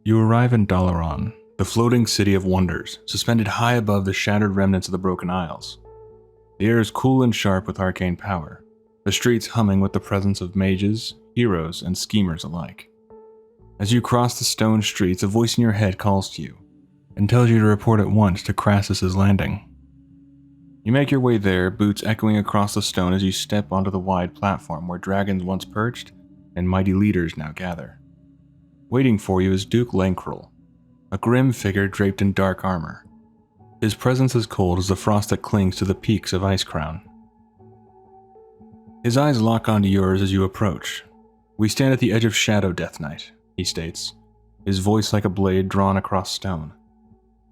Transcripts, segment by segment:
You arrive in Doaron, the floating city of wonders, suspended high above the shattered remnants of the Broken Isles. The air is cool and sharp with arcane power, the streets humming with the presence of mages, heroes, and schemers alike. As you cross the stone streets, a voice in your head calls to you, and tells you to report at once to Crassus's Landing. You make your way there, boots echoing across the stone as you step onto the wide platform where dragons once perched and mighty leaders now gather. Waiting for you is Duke Lankrul, a grim figure draped in dark armor. His presence is cold as the frost that clings to the peaks of Icecrown. His eyes lock onto yours as you approach. "We stand at the edge of shadow, Death Knight," he states, his voice like a blade drawn across stone.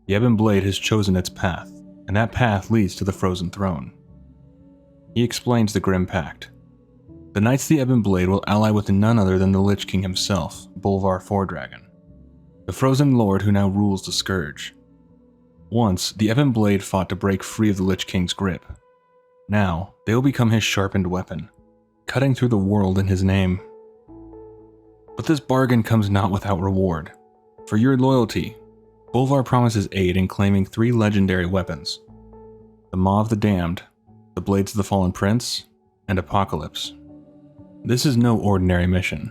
The Ebon Blade has chosen its path, and that path leads to the Frozen Throne. He explains the grim pact. The Knights of the Ebon Blade will ally with none other than the Lich King himself, Bolvar Fordragon, the Frozen Lord who now rules the Scourge. Once, the Ebon Blade fought to break free of the Lich King's grip. Now, they will become his sharpened weapon, cutting through the world in his name. But this bargain comes not without reward. For your loyalty, Bolvar promises aid in claiming 3 legendary weapons: the Maw of the Damned, the Blades of the Fallen Prince, and Apocalypse. This is no ordinary mission.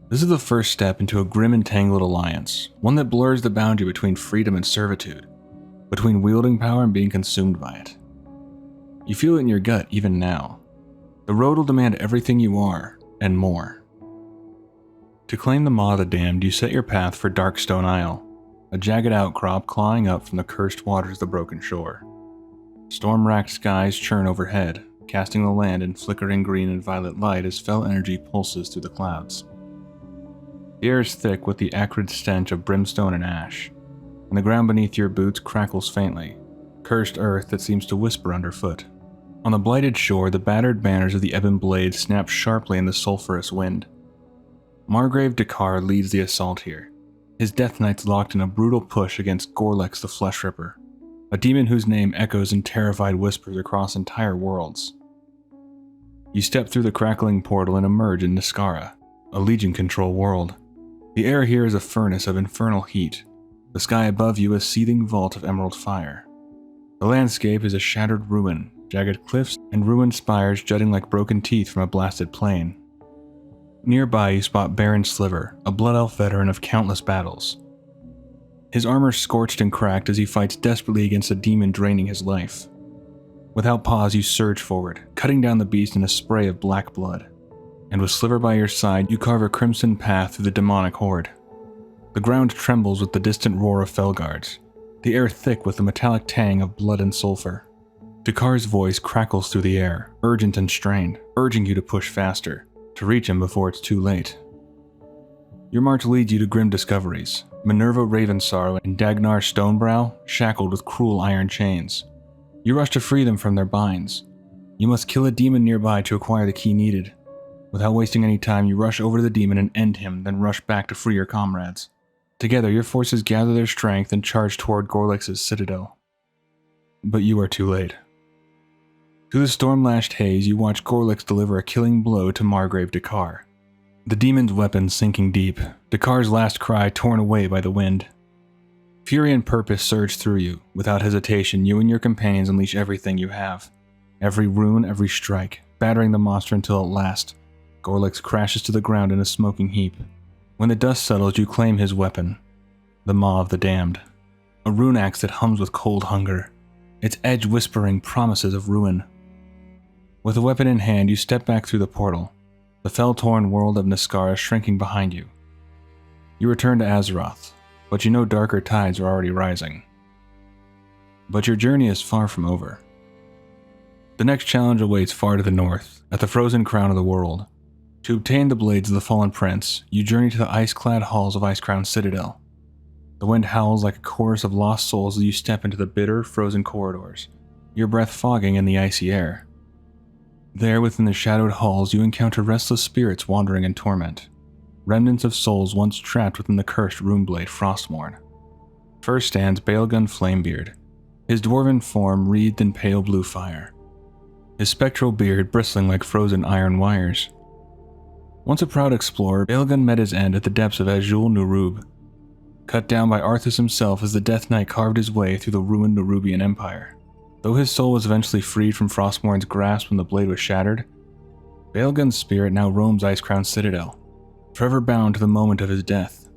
This is the first step into a grim and tangled alliance, one that blurs the boundary between freedom and servitude, between wielding power and being consumed by it. You feel it in your gut even now. The road will demand everything you are, and more. To claim the Maw of the Damned, you set your path for Darkstone Isle, a jagged outcrop clawing up from the cursed waters of the broken shore. Storm-racked skies churn overhead, casting the land in flickering green and violet light as fell energy pulses through the clouds. The air is thick with the acrid stench of brimstone and ash, and the ground beneath your boots crackles faintly, cursed earth that seems to whisper underfoot. On the blighted shore, the battered banners of the Ebon Blade snap sharply in the sulphurous wind. Margrave Dakar leads the assault here, his Death Knights locked in a brutal push against Gorlex the Flesh Ripper, a demon whose name echoes in terrified whispers across entire worlds. You step through the crackling portal and emerge in Niskara, a Legion control world. The air here is a furnace of infernal heat, the sky above you a seething vault of emerald fire. The landscape is a shattered ruin, jagged cliffs and ruined spires jutting like broken teeth from a blasted plain. Nearby you spot Baron Sliver, a blood elf veteran of countless battles. His armor scorched and cracked as he fights desperately against a demon draining his life. Without pause you surge forward, cutting down the beast in a spray of black blood. And with Sliver by your side, you carve a crimson path through the demonic horde. The ground trembles with the distant roar of Felguards, the air thick with the metallic tang of blood and sulfur. Dakar's voice crackles through the air, urgent and strained, urging you to push faster, to reach him before it's too late. Your march leads you to grim discoveries: Minerva Ravensarrow and Dagnar Stonebrow, shackled with cruel iron chains. You rush to free them from their binds. You must kill a demon nearby to acquire the key needed. Without wasting any time, you rush over to the demon and end him, then rush back to free your comrades. Together, your forces gather their strength and charge toward Gorlex's citadel. But you are too late. Through the storm-lashed haze, you watch Gorlex deliver a killing blow to Margrave Dakar. The demon's weapon sinking deep, Dakar's last cry torn away by the wind. Fury and purpose surge through you. Without hesitation, you and your companions unleash everything you have. Every rune, every strike, battering the monster until at last, Gorlex crashes to the ground in a smoking heap. When the dust settles, you claim his weapon, the Maw of the Damned. A rune axe that hums with cold hunger, its edge whispering promises of ruin. With the weapon in hand, you step back through the portal, the fell-torn world of Niskara shrinking behind you. You return to Azeroth, but you know darker tides are already rising. But your journey is far from over. The next challenge awaits far to the north, at the frozen crown of the world. To obtain the blades of the Fallen Prince, you journey to the ice-clad halls of Icecrown Citadel. The wind howls like a chorus of lost souls as you step into the bitter, frozen corridors, your breath fogging in the icy air. There, within the shadowed halls, you encounter restless spirits wandering in torment, remnants of souls once trapped within the cursed runeblade Frostmourne. First stands Baelgun Flamebeard, his dwarven form wreathed in pale blue fire, his spectral beard bristling like frozen iron wires. Once a proud explorer, Baelgun met his end at the depths of Azul Nurub, cut down by Arthas himself as the Death Knight carved his way through the ruined Nerubian Empire. Though his soul was eventually freed from Frostmourn's grasp when the blade was shattered, Baelgun's spirit now roams Icecrown Citadel, forever bound to the moment of his death.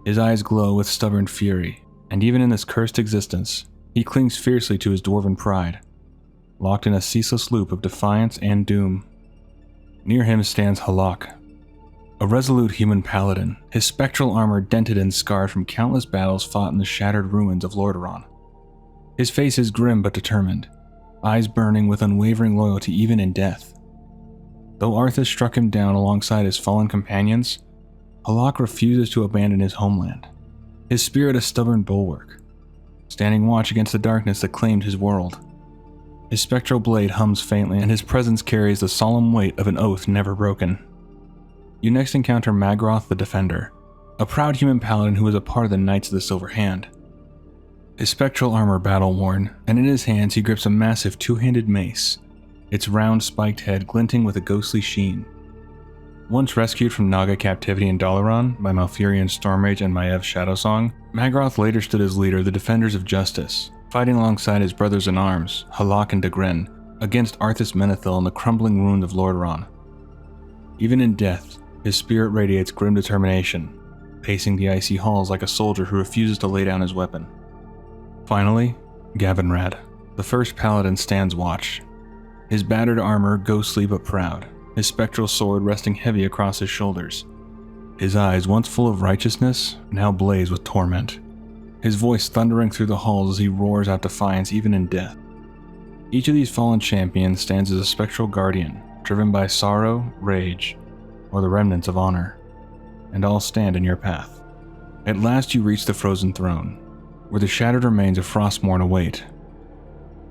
His eyes glow with stubborn fury, and even in this cursed existence, he clings fiercely to his dwarven pride, locked in a ceaseless loop of defiance and doom. Near him stands Halak, a resolute human paladin, his spectral armor dented and scarred from countless battles fought in the shattered ruins of Lordaeron. His face is grim but determined, eyes burning with unwavering loyalty even in death. Though Arthas struck him down alongside his fallen companions, Halak refuses to abandon his homeland, his spirit a stubborn bulwark, standing watch against the darkness that claimed his world. His spectral blade hums faintly, and his presence carries the solemn weight of an oath never broken. You next encounter Magroth the Defender, a proud human paladin who was a part of the Knights of the Silver Hand. His spectral armor battle-worn, and in his hands he grips a massive two-handed mace, its round spiked head glinting with a ghostly sheen. Once rescued from Naga captivity in Doaron by Malfurion Stormrage and Maiev Shadowsong, Magroth later stood as leader of the Defenders of Justice, fighting alongside his brothers-in-arms, Halak and Dagrin, against Arthas Menethil in the crumbling ruins of Lordaeron. Even in death, his spirit radiates grim determination, pacing the icy halls like a soldier who refuses to lay down his weapon. Finally, Gavinrad, the first paladin, stands watch. His battered armor ghostly but proud, his spectral sword resting heavy across his shoulders. His eyes, once full of righteousness, now blaze with torment. His voice thundering through the halls as he roars out defiance even in death. Each of these fallen champions stands as a spectral guardian, driven by sorrow, rage, or the remnants of honor, and all stand in your path. At last you reach the Frozen Throne, where the shattered remains of Frostmourne await.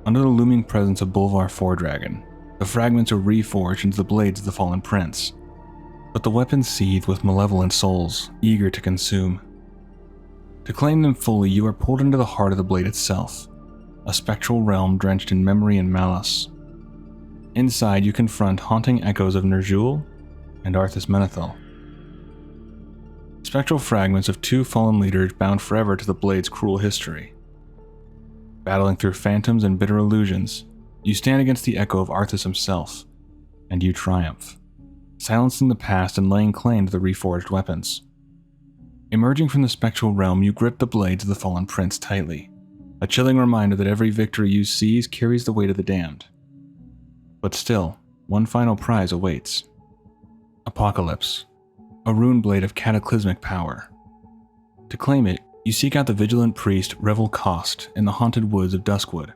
Under the looming presence of Bolvar Foredragon, the fragments are reforged into the blades of the fallen prince, but the weapons seethe with malevolent souls, eager to consume. To claim them fully, you are pulled into the heart of the blade itself, a spectral realm drenched in memory and malice. Inside, you confront haunting echoes of ner'zhul and Arthas Menethil, spectral fragments of two fallen leaders bound forever to the blade's cruel history. Battling through phantoms and bitter illusions, you stand against the echo of Arthas himself, and you triumph, silencing the past and laying claim to the reforged weapons. Emerging from the spectral realm, you grip the blades of the fallen prince tightly, a chilling reminder that every victory you seize carries the weight of the damned. But still, one final prize awaits. Apocalypse, a rune blade of cataclysmic power. To claim it, you seek out the vigilant priest Revel Kost in the haunted woods of Duskwood.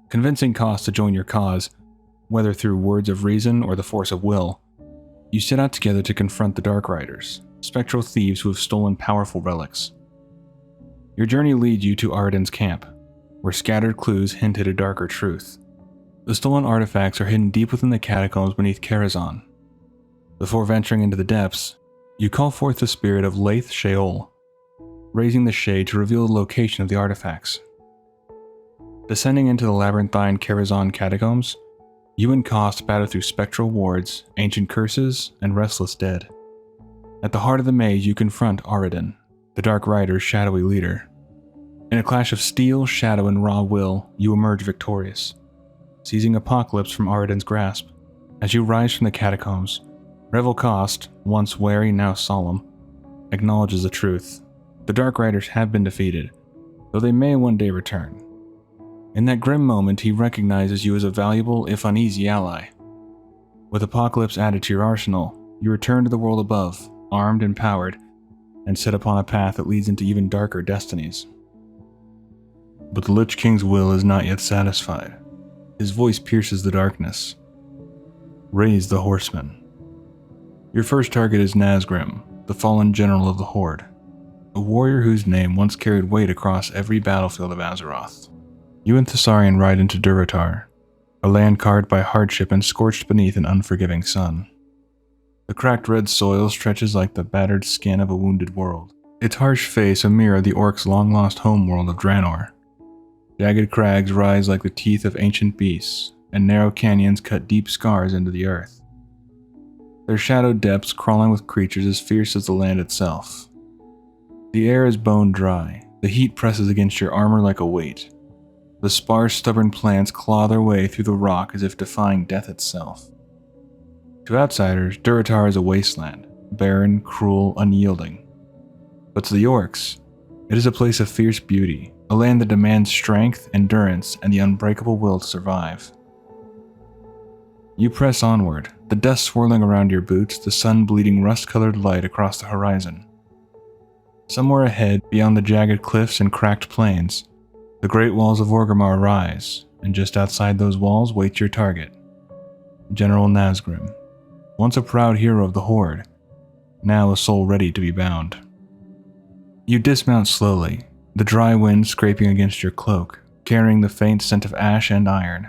Convincing Kost to join your cause, whether through words of reason or the force of will, you set out together to confront the Dark Riders, spectral thieves who have stolen powerful relics. Your journey leads you to Aradin's camp, where scattered clues hint at a darker truth. The stolen artifacts are hidden deep within the catacombs beneath Karazhan. Before venturing into the depths, you call forth the spirit of Laith Sheol, raising the shade to reveal the location of the artifacts. Descending into the labyrinthine Karazhan catacombs, you and Kost batter through spectral wards, ancient curses, and restless dead. At the heart of the maze, you confront Aradin, the Dark Rider's shadowy leader. In a clash of steel, shadow, and raw will, you emerge victorious, seizing Apocalypse from Aradin's grasp. As you rise from the catacombs, Revel Kost, once wary, now solemn, acknowledges the truth. The Dark Riders have been defeated, though they may one day return. In that grim moment, he recognizes you as a valuable, if uneasy, ally. With Apocalypse added to your arsenal, you return to the world above, armed and powered, and set upon a path that leads into even darker destinies. But the Lich King's will is not yet satisfied. His voice pierces the darkness. Raise the horseman. Your first target is nazgrim, the fallen general of the Horde, a warrior whose name once carried weight across every battlefield of Azeroth. You and Thessarian ride into Durotar, a land carved by hardship and scorched beneath an unforgiving sun. The cracked red soil stretches like the battered skin of a wounded world, its harsh face a mirror of the orcs' long-lost homeworld of Draenor. Jagged crags rise like the teeth of ancient beasts, and narrow canyons cut deep scars into the earth, their shadowed depths crawling with creatures as fierce as the land itself. The air is bone dry. The heat presses against your armor like a weight. The sparse, stubborn plants claw their way through the rock as if defying death itself. To outsiders, Durotar is a wasteland, barren, cruel, unyielding. But to the orcs, it is a place of fierce beauty, a land that demands strength, endurance, and the unbreakable will to survive. You press onward, the dust swirling around your boots, the sun bleeding rust-colored light across the horizon. Somewhere ahead, beyond the jagged cliffs and cracked plains, the great walls of Orgrimmar rise, and just outside those walls waits your target, General Nazgrim, once a proud hero of the Horde, now a soul ready to be bound. You dismount slowly, the dry wind scraping against your cloak, carrying the faint scent of ash and iron.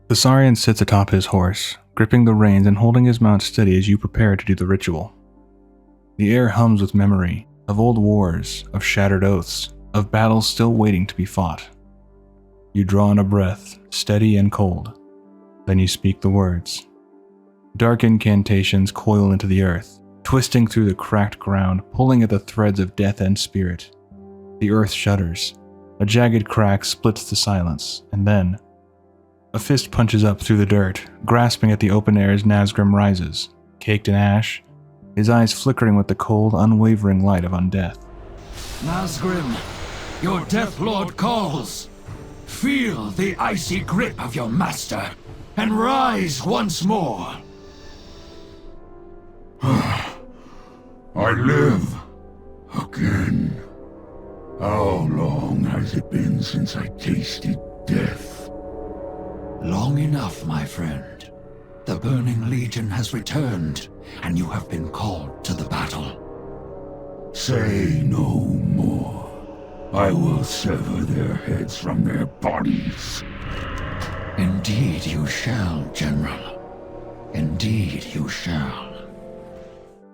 The Saurian sits atop his horse, gripping the reins and holding his mount steady as you prepare to do the ritual. The air hums with memory of old wars, of shattered oaths, of battles still waiting to be fought. You draw in a breath, steady and cold. Then you speak the words. Dark incantations coil into the earth, twisting through the cracked ground, pulling at the threads of death and spirit. The earth shudders. A jagged crack splits the silence, and then a fist punches up through the dirt, grasping at the open air as Nazgrim rises, caked in ash, his eyes flickering with the cold, unwavering light of undeath. Nazgrim, your Deathlord calls. Feel the icy grip of your master, and rise once more. I live again. How long has it been since I tasted death? Long enough, my friend. The Burning Legion has returned, and you have been called to the battle. Say no more. I will sever their heads from their bodies. Indeed you shall, General. Indeed you shall.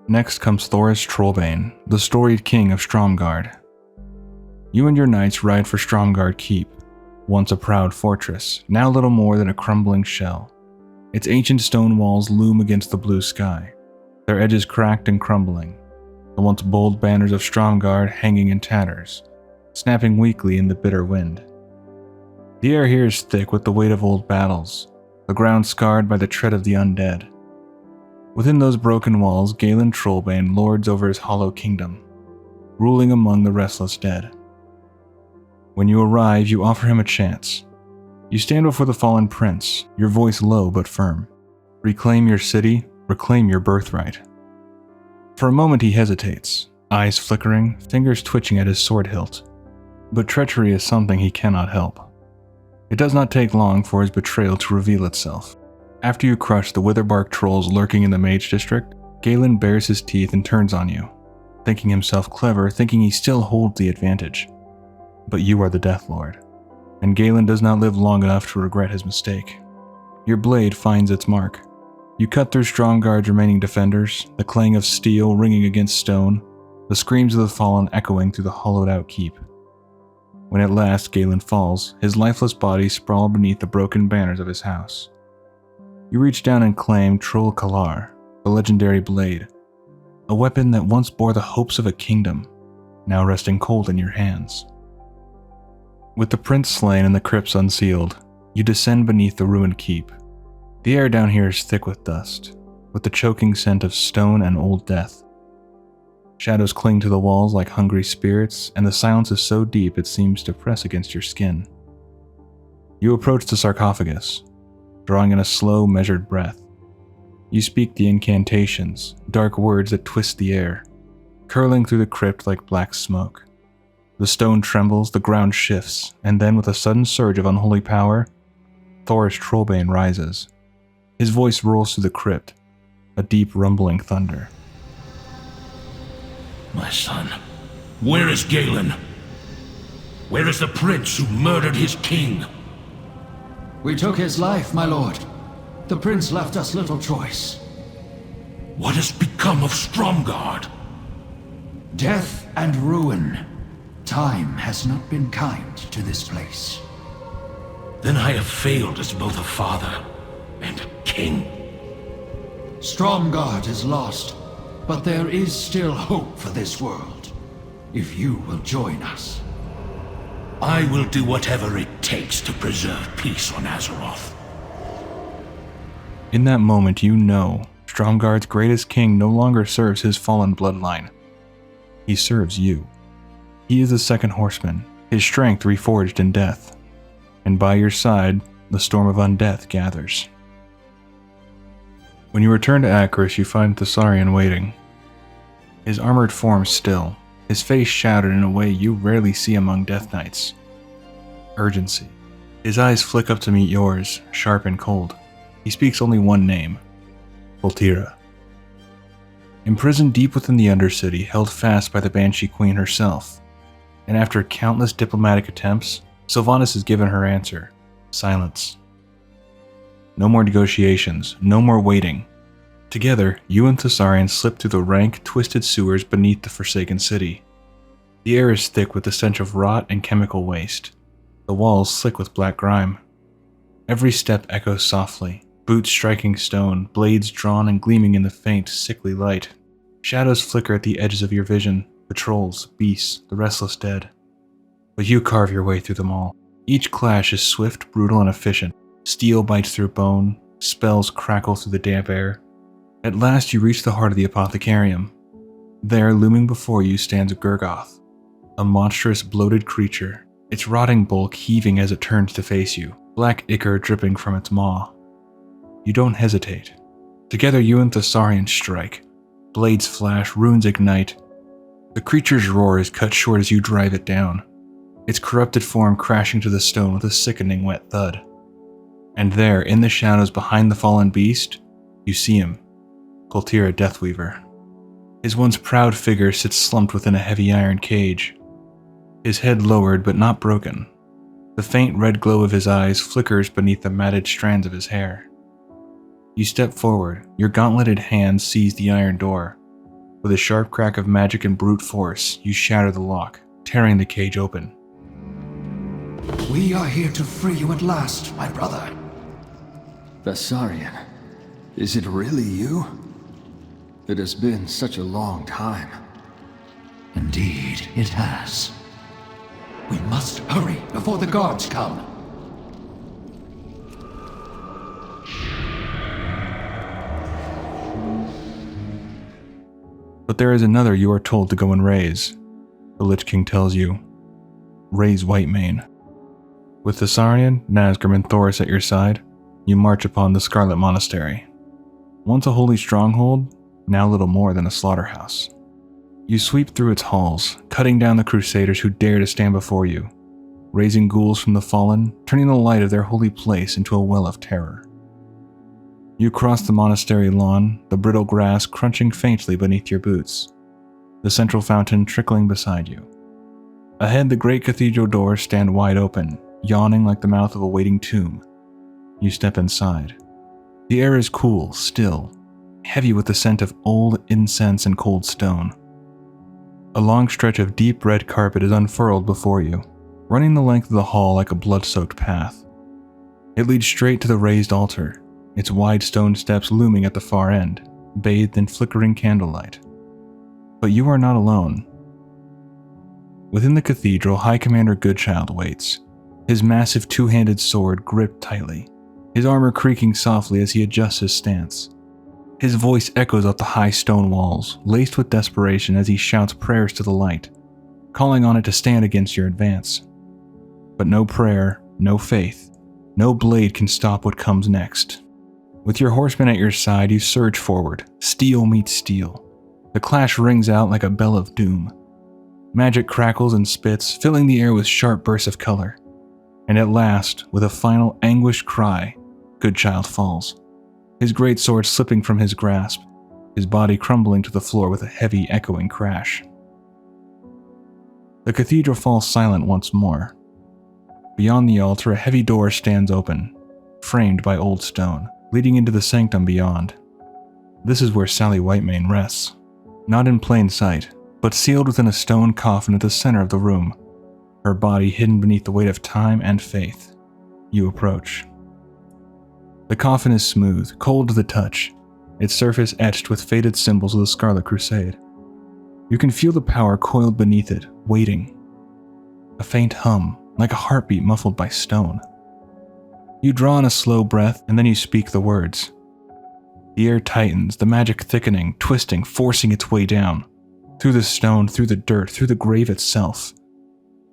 Next comes Thoras Trollbane, the storied king of Stromgarde. You and your knights ride for Stromgarde Keep, once a proud fortress, now little more than a crumbling shell. Its ancient stone walls loom against the blue sky, their edges cracked and crumbling, the once bold banners of Stromgarde hanging in tatters, snapping weakly in the bitter wind. The air here is thick with the weight of old battles, the ground scarred by the tread of the undead. Within those broken walls, Galen Trollbane lords over his hollow kingdom, ruling among the restless dead. When you arrive, you offer him a chance. You stand before the fallen prince, your voice low but firm. Reclaim your city, reclaim your birthright. For a moment he hesitates, eyes flickering, fingers twitching at his sword hilt. But treachery is something he cannot help. It does not take long for his betrayal to reveal itself. After you crush the witherbark trolls lurking in the Mage District, Galen bares his teeth and turns on you, thinking himself clever, thinking he still holds the advantage. But you are the Deathlord, and Galen does not live long enough to regret his mistake. Your blade finds its mark. You cut through Stromgarde's remaining defenders, the clang of steel ringing against stone, the screams of the fallen echoing through the hollowed-out keep. When at last Galen falls, his lifeless body sprawled beneath the broken banners of his house. You reach down and claim Troll Kalar, the legendary blade, a weapon that once bore the hopes of a kingdom, now resting cold in your hands. With the prince slain and the crypts unsealed, you descend beneath the ruined keep. The air down here is thick with dust, with the choking scent of stone and old death. Shadows cling to the walls like hungry spirits, and the silence is so deep it seems to press against your skin. You approach the sarcophagus, drawing in a slow, measured breath. You speak the incantations, dark words that twist the air, curling through the crypt like black smoke. The stone trembles, the ground shifts, and then with a sudden surge of unholy power, Thoras Trollbane rises. His voice rolls through the crypt, a deep rumbling thunder. My son, where is Galen? Where is the prince who murdered his king? We took his life, my lord. The prince left us little choice. What has become of Stromgarde? Death and ruin. Time has not been kind to this place. Then I have failed as both a father and a king. Stromgarde is lost, But there is still hope for this world, if you will join us. I will do whatever it takes to preserve peace on Azeroth. In that moment, you know Stromgarde's greatest king no longer serves his fallen bloodline. He serves you. He is the second horseman, his strength reforged in death. And by your side, the storm of undeath gathers. When you return to Acherus, you find Thessarian waiting. His armored form still, his face shadowed in a way you rarely see among Death Knights. Urgency. His eyes flick up to meet yours, sharp and cold. He speaks only one name, koltira. Imprisoned deep within the Undercity, held fast by the Banshee Queen herself, and after countless diplomatic attempts, Sylvanas has given her answer, silence. No more negotiations, no more waiting. Together, you and Thessarian slip through the rank, twisted sewers beneath the Forsaken City. The air is thick with the stench of rot and chemical waste, the walls slick with black grime. Every step echoes softly, boots striking stone, blades drawn and gleaming in the faint, sickly light. Shadows flicker at the edges of your vision, patrols, beasts, the restless dead. But you carve your way through them all. Each clash is swift, brutal, and efficient. Steel bites through bone, spells crackle through the damp air. At last you reach the heart of the Apothecarium. There, looming before you, stands Gurgoth, a monstrous, bloated creature, its rotting bulk heaving as it turns to face you, black ichor dripping from its maw. You don't hesitate. Together you and Thessarian strike. Blades flash, runes ignite. The creature's roar is cut short as you drive it down, its corrupted form crashing to the stone with a sickening wet thud. And there, in the shadows behind the fallen beast, you see him, koltira Deathweaver. His once proud figure sits slumped within a heavy iron cage, his head lowered but not broken. The faint red glow of his eyes flickers beneath the matted strands of his hair. You step forward, your gauntleted hands seize the iron door. With a sharp crack of magic and brute force, you shatter the lock, tearing the cage open. We are here to free you at last, my brother. Thessarian, is it really you? It has been such a long time. Indeed, it has. We must hurry before the guards come. But there is another you are told to go and raise. The Lich King tells you, raise Whitemane. With Thessarian, Nazgrim, and Thoras at your side, you march upon the Scarlet Monastery. Once a holy stronghold, now little more than a slaughterhouse. You sweep through its halls, cutting down the crusaders who dare to stand before you, raising ghouls from the fallen, turning the light of their holy place into a well of terror. You cross the monastery lawn, the brittle grass crunching faintly beneath your boots, the central fountain trickling beside you. Ahead, the great cathedral doors stand wide open, yawning like the mouth of a waiting tomb. You step inside. The air is cool, still, heavy with the scent of old incense and cold stone. A long stretch of deep red carpet is unfurled before you, running the length of the hall like a blood-soaked path. It leads straight to the raised altar, its wide stone steps looming at the far end, bathed in flickering candlelight. But you are not alone. Within the cathedral, High Commander Goodchild waits, his massive two-handed sword gripped tightly, his armor creaking softly as he adjusts his stance. His voice echoes up the high stone walls, laced with desperation as he shouts prayers to the light, calling on it to stand against your advance. But no prayer, no faith, no blade can stop what comes next. With your horsemen at your side, you surge forward, steel meets steel. The clash rings out like a bell of doom. Magic crackles and spits, filling the air with sharp bursts of color. And at last, with a final anguished cry, Goodchild falls, his great sword slipping from his grasp, his body crumbling to the floor with a heavy, echoing crash. The cathedral falls silent once more. Beyond the altar, a heavy door stands open, framed by old stone, leading into the sanctum beyond. This is where Sally Whitemane rests, not in plain sight, but sealed within a stone coffin at the center of the room, her body hidden beneath the weight of time and faith. You approach. The coffin is smooth, cold to the touch, its surface etched with faded symbols of the Scarlet Crusade. You can feel the power coiled beneath it, waiting. A faint hum, like a heartbeat muffled by stone. You draw in a slow breath, and then you speak the words. The air tightens, the magic thickening, twisting, forcing its way down. Through the stone, through the dirt, through the grave itself.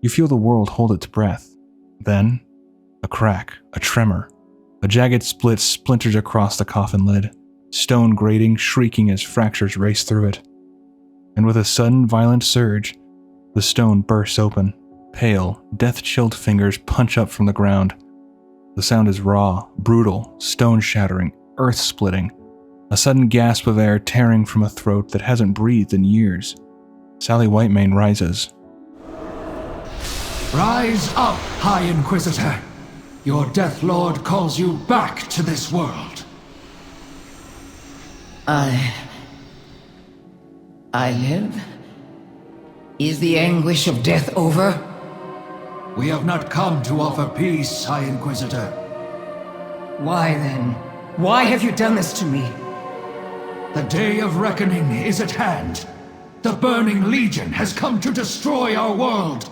You feel the world hold its breath. Then, a crack, a tremor. A jagged split splinters across the coffin lid, stone grating, shrieking as fractures race through it. And with a sudden, violent surge, the stone bursts open. Pale, death-chilled fingers punch up from the ground. The sound is raw, brutal, stone-shattering, earth-splitting. A sudden gasp of air tearing from a throat that hasn't breathed in years. Sally Whitemane rises. Rise up, High Inquisitor. Your Deathlord calls you back to this world. I live? Is the anguish of death over? We have not come to offer peace, High Inquisitor. Why then? Why have you done this to me? The day of reckoning is at hand. The Burning Legion has come to destroy our world.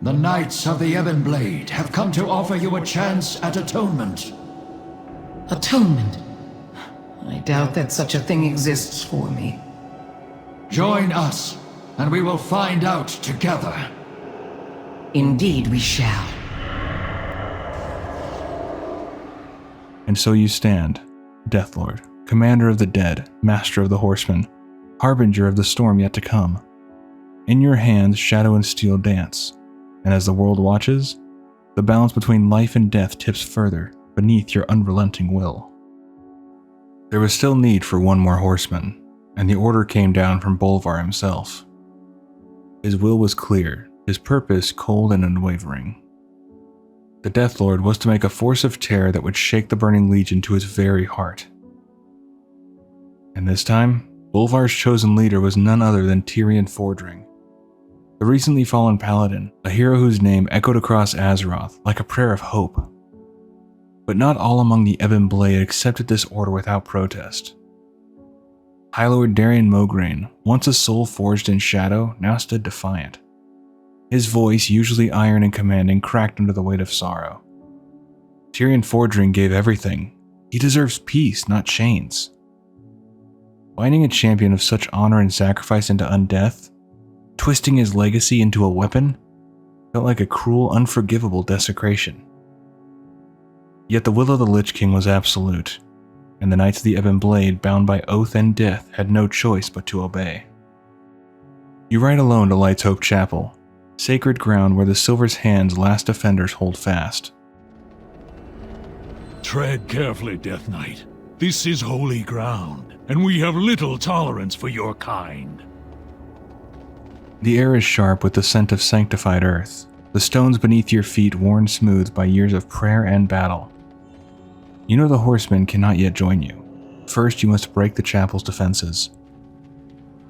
The Knights of the Ebon Blade have come to offer you a chance at atonement. Atonement? I doubt that such a thing exists for me. Join us, and we will find out together. Indeed we shall. And so you stand, Deathlord, commander of the dead, master of the horsemen, harbinger of the storm yet to come. In your hands, shadow and steel dance, and as the world watches, the balance between life and death tips further beneath your unrelenting will. There was still need for one more horseman, and the order came down from Bolvar himself. His will was clear, his purpose cold and unwavering. The Deathlord was to make a force of terror that would shake the Burning Legion to its very heart. And this time, Bolvar's chosen leader was none other than Tyrion Fordring, the recently fallen paladin, a hero whose name echoed across Azeroth like a prayer of hope. But not all among the Ebon Blade accepted this order without protest. High Lord Darian Mograine, once a soul forged in shadow, now stood defiant. His voice, usually iron and commanding, cracked under the weight of sorrow. Tyrion Fordring gave everything. He deserves peace, not chains. Binding a champion of such honor and sacrifice into undeath, twisting his legacy into a weapon, felt like a cruel, unforgivable desecration. Yet the will of the Lich King was absolute, and the Knights of the Ebon Blade, bound by oath and death, had no choice but to obey. You ride alone to Light's Hope Chapel, sacred ground where the Silver's Hand's last defenders hold fast. Tread carefully, Death Knight. This is holy ground, and we have little tolerance for your kind. The air is sharp with the scent of sanctified earth, the stones beneath your feet worn smooth by years of prayer and battle. You know the horsemen cannot yet join you. First, you must break the chapel's defenses.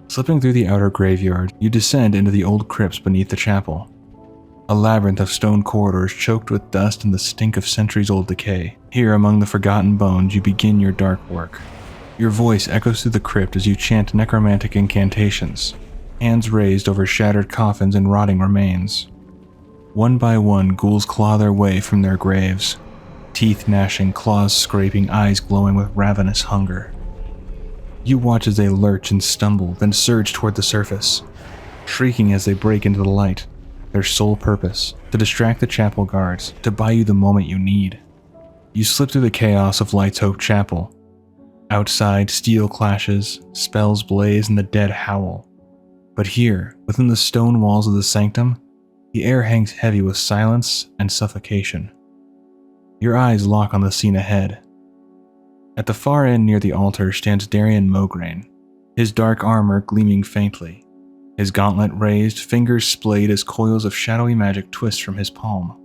Slipping through the outer graveyard, you descend into the old crypts beneath the chapel. A labyrinth of stone corridors choked with dust and the stink of centuries-old decay. Here, among the forgotten bones, you begin your dark work. Your voice echoes through the crypt as you chant necromantic incantations, hands raised over shattered coffins and rotting remains. One by one, ghouls claw their way from their graves, teeth gnashing, claws scraping, eyes glowing with ravenous hunger. You watch as they lurch and stumble, then surge toward the surface, shrieking as they break into the light, their sole purpose, to distract the chapel guards, to buy you the moment you need. You slip through the chaos of Light's Hope Chapel. Outside, steel clashes, spells blaze, and the dead howl. But here, within the stone walls of the sanctum, the air hangs heavy with silence and suffocation. Your eyes lock on the scene ahead. At the far end near the altar stands Darian Mograine, his dark armor gleaming faintly, his gauntlet raised, fingers splayed as coils of shadowy magic twist from his palm.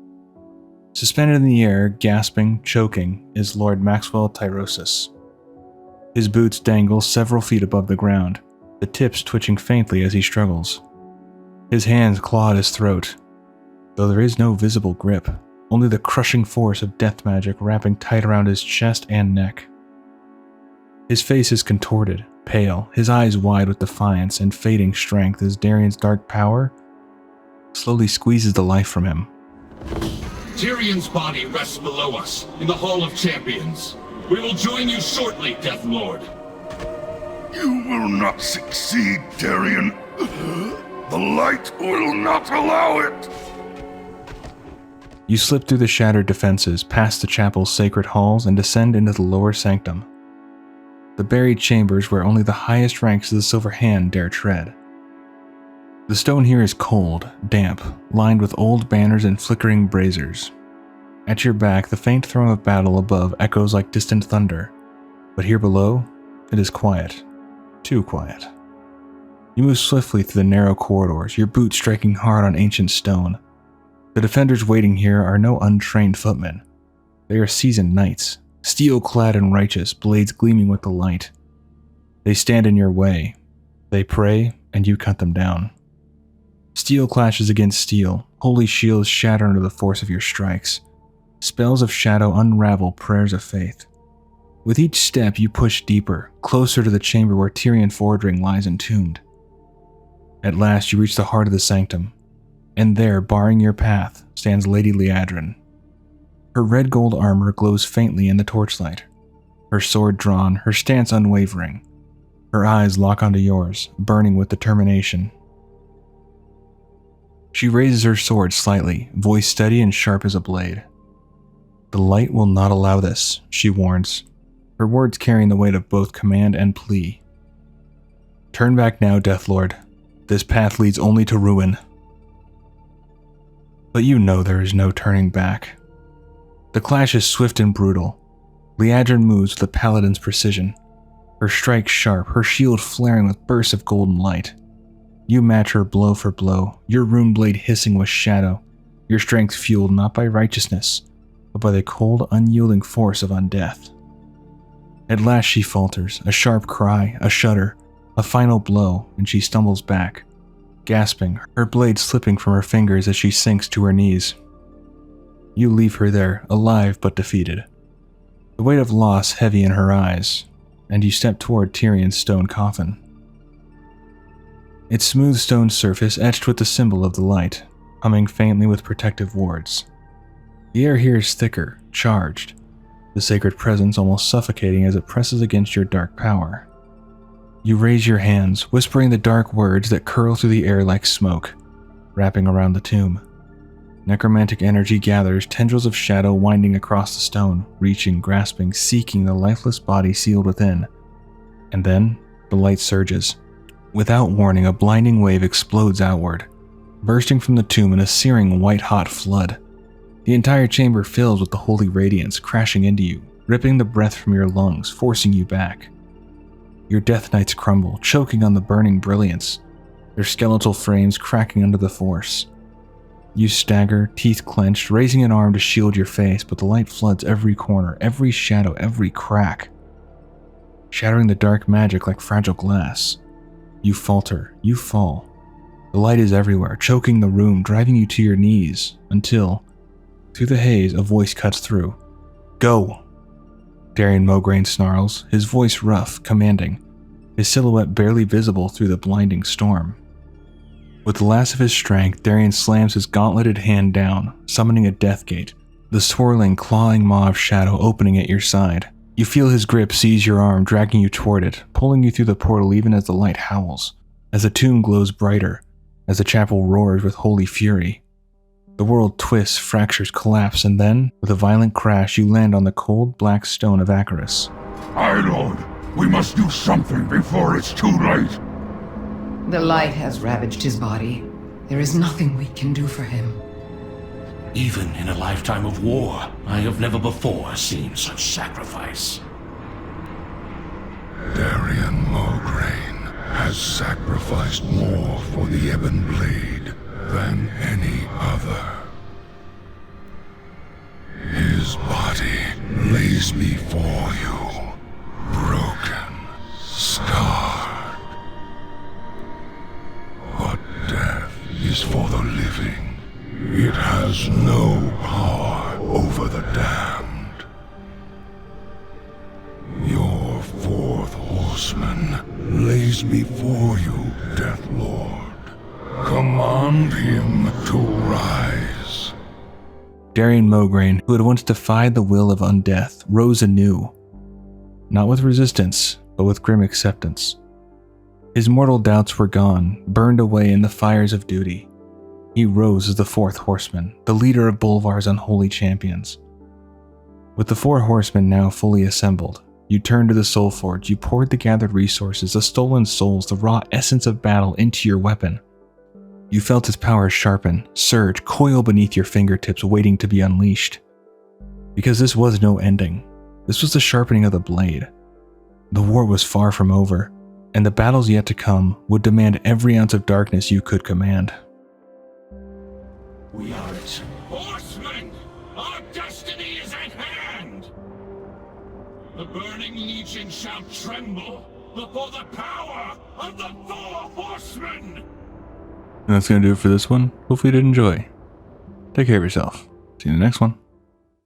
Suspended in the air, gasping, choking, is Lord Maxwell Tyrosus. His boots dangle several feet above the ground, the tips twitching faintly as he struggles. His hands claw at his throat, though there is no visible grip, only the crushing force of death magic wrapping tight around his chest and neck. His face is contorted, pale, his eyes wide with defiance and fading strength as Darien's dark power slowly squeezes the life from him. Tyrion's body rests below us, in the Hall of Champions. We will join you shortly, Deathlord. You will not succeed, Darion. The light will not allow it. You slip through the shattered defenses, past the chapel's sacred halls, and descend into the lower sanctum. The buried chambers where only the highest ranks of the Silver Hand dare tread. The stone here is cold, damp, lined with old banners and flickering braziers. At your back, the faint thrum of battle above echoes like distant thunder, but here below, it is quiet. Too quiet. You move swiftly through the narrow corridors, your boots striking hard on ancient stone. The defenders waiting here are no untrained footmen. They are seasoned knights, steel-clad and righteous, blades gleaming with the light. They stand in your way. They pray, and you cut them down. Steel clashes against steel, holy shields shatter under the force of your strikes. Spells of shadow unravel prayers of faith. With each step you push deeper, closer to the chamber where Tyrion Fordring lies entombed. At last you reach the heart of the sanctum, and there, barring your path, stands Lady Liadrin. Her red gold armor glows faintly in the torchlight, her sword drawn, her stance unwavering. Her eyes lock onto yours, burning with determination. She raises her sword slightly, voice steady and sharp as a blade. The light will not allow this, she warns, her words carrying the weight of both command and plea. Turn back now, Deathlord. This path leads only to ruin. But you know there is no turning back. The clash is swift and brutal. Liadrin moves with a paladin's precision, her strike sharp, her shield flaring with bursts of golden light. You match her blow for blow, your rune blade hissing with shadow, your strength fueled not by righteousness, but by the cold, unyielding force of undeath. At last she falters, a sharp cry, a shudder, a final blow, and she stumbles back, gasping, her blade slipping from her fingers as she sinks to her knees. You leave her there, alive but defeated, the weight of loss heavy in her eyes, and you step toward Tyrion's stone coffin. Its smooth stone surface etched with the symbol of the light, humming faintly with protective wards. The air here is thicker, charged, the sacred presence almost suffocating as it presses against your dark power. You raise your hands, whispering the dark words that curl through the air like smoke, wrapping around the tomb. Necromantic energy gathers, tendrils of shadow winding across the stone, reaching, grasping, seeking the lifeless body sealed within. And then, the light surges. Without warning, a blinding wave explodes outward, bursting from the tomb in a searing white-hot flood. The entire chamber fills with the holy radiance, crashing into you, ripping the breath from your lungs, forcing you back. Your death knights crumble, choking on the burning brilliance, their skeletal frames cracking under the force. You stagger, teeth clenched, raising an arm to shield your face, but the light floods every corner, every shadow, every crack, shattering the dark magic like fragile glass. You falter, you fall. The light is everywhere, choking the room, driving you to your knees, until, through the haze, a voice cuts through. Go! Darion Mograine snarls, his voice rough, commanding, his silhouette barely visible through the blinding storm. With the last of his strength, Darion slams his gauntleted hand down, summoning a death gate, the swirling, clawing maw of shadow opening at your side. You feel his grip seize your arm, dragging you toward it, pulling you through the portal even as the light howls, as the tomb glows brighter, as the chapel roars with holy fury. The world twists, fractures, collapse, and then, with a violent crash, you land on the cold, black stone of Acherus. Aye, Lord. We must do something before it's too late. The light has ravaged his body. There is nothing we can do for him. Even in a lifetime of war, I have never before seen such sacrifice. Darion Mograine has sacrificed more for the Ebon Blade than any other. His body lays before you, broken, scarred. But death is for the living. It has no power over the damned. Your four lies before you, Deathlord. Command him to rise. Darian Mograine, who had once defied the will of undeath, rose anew. Not with resistance, but with grim acceptance. His mortal doubts were gone, burned away in the fires of duty. He rose as the Fourth Horseman, the leader of Bolvar's unholy champions. With the Four Horsemen now fully assembled, you turned to the Soulforge, you poured the gathered resources, the stolen souls, the raw essence of battle into your weapon. You felt its power sharpen, surge, coil beneath your fingertips, waiting to be unleashed. Because this was no ending. This was the sharpening of the blade. The war was far from over, and the battles yet to come would demand every ounce of darkness you could command. We are it. Horsemen! Our destiny is at hand! The Burning Legion shall tremble before the power of the Four Horsemen! And that's going to do it for this one. Hopefully you did enjoy. Take care of yourself. See you in the next one.